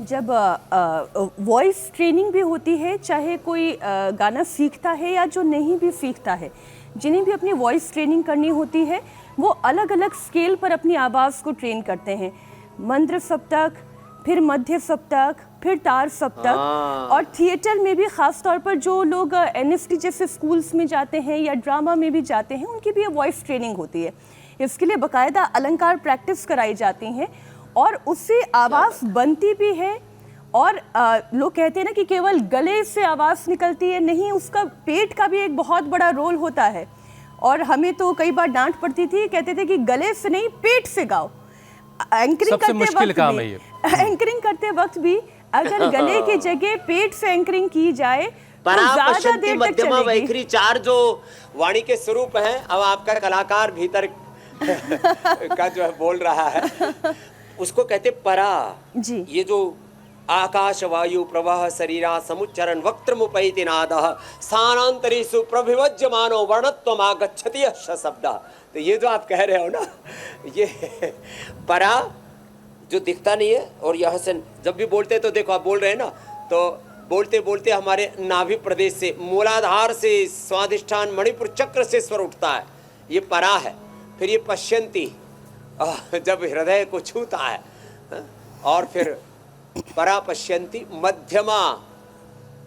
जब voice training भी होती है, चाहे कोई गाना सीखता है या जो नहीं भी सीखता है, जिन्हें भी अपनी वॉइस ट्रेनिंग करनी होती है, वो अलग अलग स्केल पर अपनी आवाज़ को ट्रेन करते हैं। मंद्र सप्तक, फिर मध्य सप्तक, फिर तार सप्तक। और थिएटर में भी ख़ास तौर पर जो लोग एनएसटी जैसे स्कूल्स में जाते हैं या ड्रामा में भी जाते हैं, उनकी भी वॉइस ट्रेनिंग होती है। इसके लिए बाकायदा अलंकार प्रैक्टिस कराई जाती हैं और उससे आवाज़ बनती भी है। और लोग कहते हैं ना कि केवल गले से आवाज़ निकलती है, नहीं, उसका पेट का भी एक बहुत बड़ा रोल होता है। और हमें तो कई बार डांट पड़ती थी, कहते थे कि गले से नहीं, पेट से गाओ। एंकरिंग करते वक्त भी अगर गले की जगह पेट से एंकरिंग की जाए तो ज्यादा देर तक चलेगी। वैखरी चार जो वाणी के स्वरूप हैं, अब आपका कलाकार भीतर का जो है बोल रहा है, उसको कहते परा जी। ये जो आकाश वायु प्रवाह शरीरा समुच्चरण वक्त्रमुपैति नादः स्थानांतरेषु प्रभिवज्यमानो वर्णत्वमागच्छति यस्य शब्दः। तो ये जो आप कह रहे हो ना, ये परा जो दिखता नहीं है, और यहाँ से जब भी बोलते तो देखो आप बोल रहे हैं ना, तो बोलते बोलते हमारे नाभि प्रदेश से, मूलाधार से स्वादिष्ठान मणिपुर चक्र से स्वर उठता है, ये परा है। फिर ये पश्यंती जब हृदय को छूता है, और फिर परा पश्यंती मध्यमा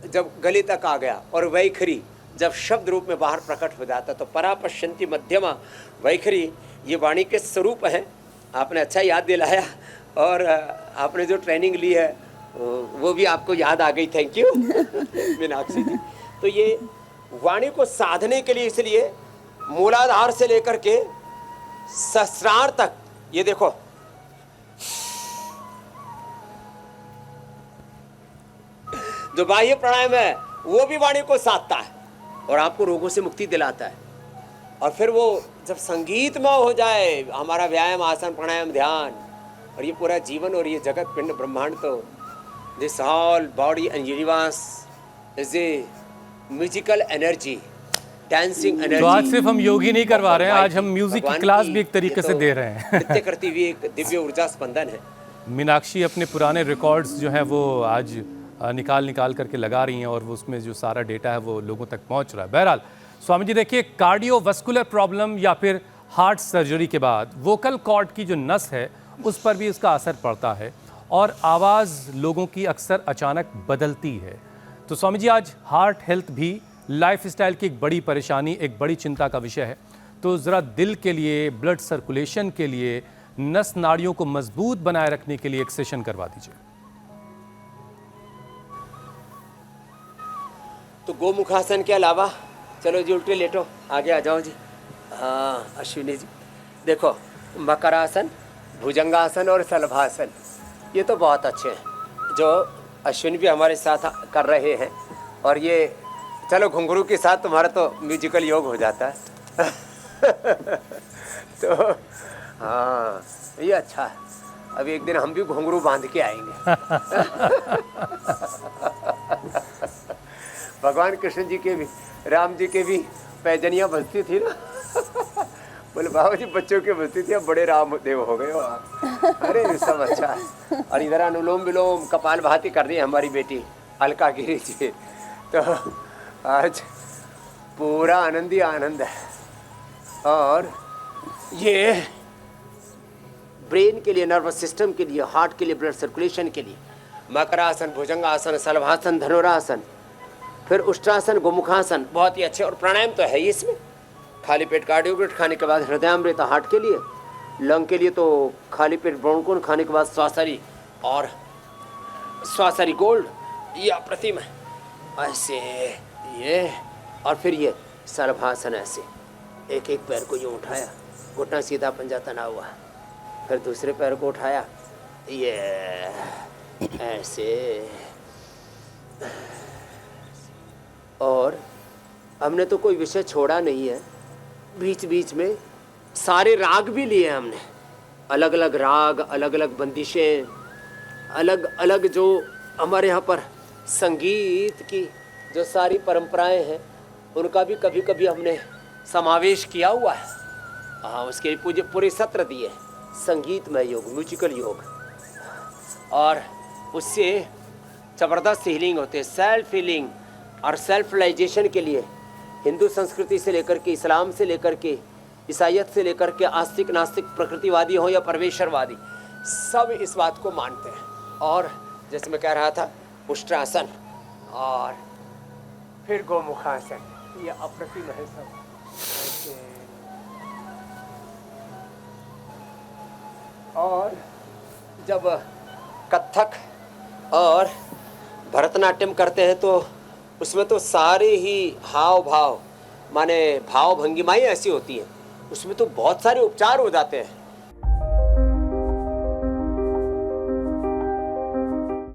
जब गले तक आ गया, और वैखरी जब शब्द रूप में बाहर प्रकट हो जाता, तो परा पश्यंती मध्यमा वैखरी ये वाणी के स्वरूप हैं। आपने अच्छा याद दिलाया, और आपने जो ट्रेनिंग ली है वो भी आपको याद आ गई। थैंक यू मीनाक्षी जी। तो ये वाणी को साधने के लिए, इसलिए मूलाधार से लेकर के सहस्रार तक, ये देखो जो बाह्य प्राणायाम है वो भी वाणी को साधता है और आपको रोगों से मुक्ति दिलाता है। और फिर वो जब संगीत में हो जाए, हमारा व्यायाम, आसन, प्राणायाम, ध्यान, और ये पूरा जीवन और ये जगत पिंड ब्रह्मांड, तो this all body and universe is a musical energy, dancing energy. तो आज सिर्फ हम योगी नहीं करवा रहे हैं, आज हम म्यूजिक की क्लास भी एक तरीके से दे रहे हैं। नृत्य करती हुई एक दिव्य ऊर्जा स्पंदन है। मीनाक्षी अपने पुराने रिकॉर्ड्स जो है वो आज निकाल करके लगा रही हैं, और वो उसमें जो सारा डेटा है वो लोगों तक पहुंच रहा है। बहरहाल स्वामी जी, देखिए, कार्डियोवास्कुलर प्रॉब्लम या फिर हार्ट सर्जरी के बाद वोकल कॉर्ड की जो नस है उस पर भी इसका असर पड़ता है, और आवाज़ लोगों की अक्सर अचानक बदलती है। तो स्वामी जी, आज हार्ट हेल्थ भी लाइफस्टाइल की एक बड़ी परेशानी, एक बड़ी चिंता का विषय है। तो ज़रा दिल के लिए, ब्लड सर्कुलेशन के लिए, नस नाड़ियों को मजबूत बनाए रखने के लिए एक सेशन करवा दीजिए। तो गोमुखासन के अलावा, चलो जी उल्टे लेटो, आगे आ जाओ जी। हाँ अश्विनी जी, देखो, मकरासन, भुजंगासन और शलभासन, ये तो बहुत अच्छे हैं जो अश्विनी भी हमारे साथ कर रहे हैं। और ये चलो घुंघरू के साथ तुम्हारा तो म्यूजिकल योग हो जाता है। तो हाँ, ये अच्छा है। अब एक दिन हम भी घुंघरू बांध के आएंगे। भगवान कृष्ण जी के भी, राम जी के भी पैजनियाँ बजती थी ना। बोले बाबा जी बच्चों के बजती थी, अब बड़े रामदेव हो गए हो आप। अरे ये सब अच्छा है। और इधर अनुलोम विलोम कपाल भाती कर रही है हमारी बेटी अलका गिरी जी। तो आज पूरा आनंद ही आनंद है। और ये ब्रेन के लिए, नर्वस सिस्टम के लिए, हार्ट के लिए, ब्लड सर्कुलेशन के लिए मकरासन, भुजंगासन, शलभासन, धनुरासन, फिर उष्ट्रासन, गोमुखासन, बहुत ही अच्छे। और प्राणायाम तो है ही इसमें। खाली पेट कार्डियोग्रेट खाने के बाद हृदयामृत हार्ट के लिए, लंग के लिए तो खाली पेट ब्रोंकोन खाने के बाद श्वासरी और श्वासरी गोल्ड, ये अप्रतिम है। ऐसे ये, और फिर ये शलभासन, ऐसे एक एक पैर को यूँ उठाया, घुटना सीधा, पंजा तना हुआ, फिर दूसरे पैर को उठाया, ये ऐसे। और हमने तो कोई विषय छोड़ा नहीं है, बीच बीच में सारे राग भी लिए हमने, अलग अलग राग, अलग अलग बंदिशें, अलग अलग जो हमारे यहाँ पर संगीत की जो सारी परंपराएं हैं उनका भी कभी कभी हमने समावेश किया हुआ है। हाँ, उसके पूरे सत्र दिए, संगीतमय योग, म्यूजिकल योग। और उससे ज़बरदस्त हीलिंग होती है। सेल्फ हीलिंग और सेल्फ रियलाइजेशन के लिए हिंदू संस्कृति से लेकर के, इस्लाम से लेकर के, ईसाइयत से लेकर के, आस्तिक नास्तिक प्रकृतिवादी हो या परमेश्वरवादी, सब इस बात को मानते हैं। और जैसे मैं कह रहा था, उष्ट्रासन और फिर गोमुखासन, ये अप्रतिम है सब। और जब कथक और भरतनाट्यम करते हैं तो उसमें तो सारे ही हाव भाव, माने भाव भंगिमाएँ ऐसी होती हैं, उसमें तो बहुत सारे उपचार हो जाते हैं।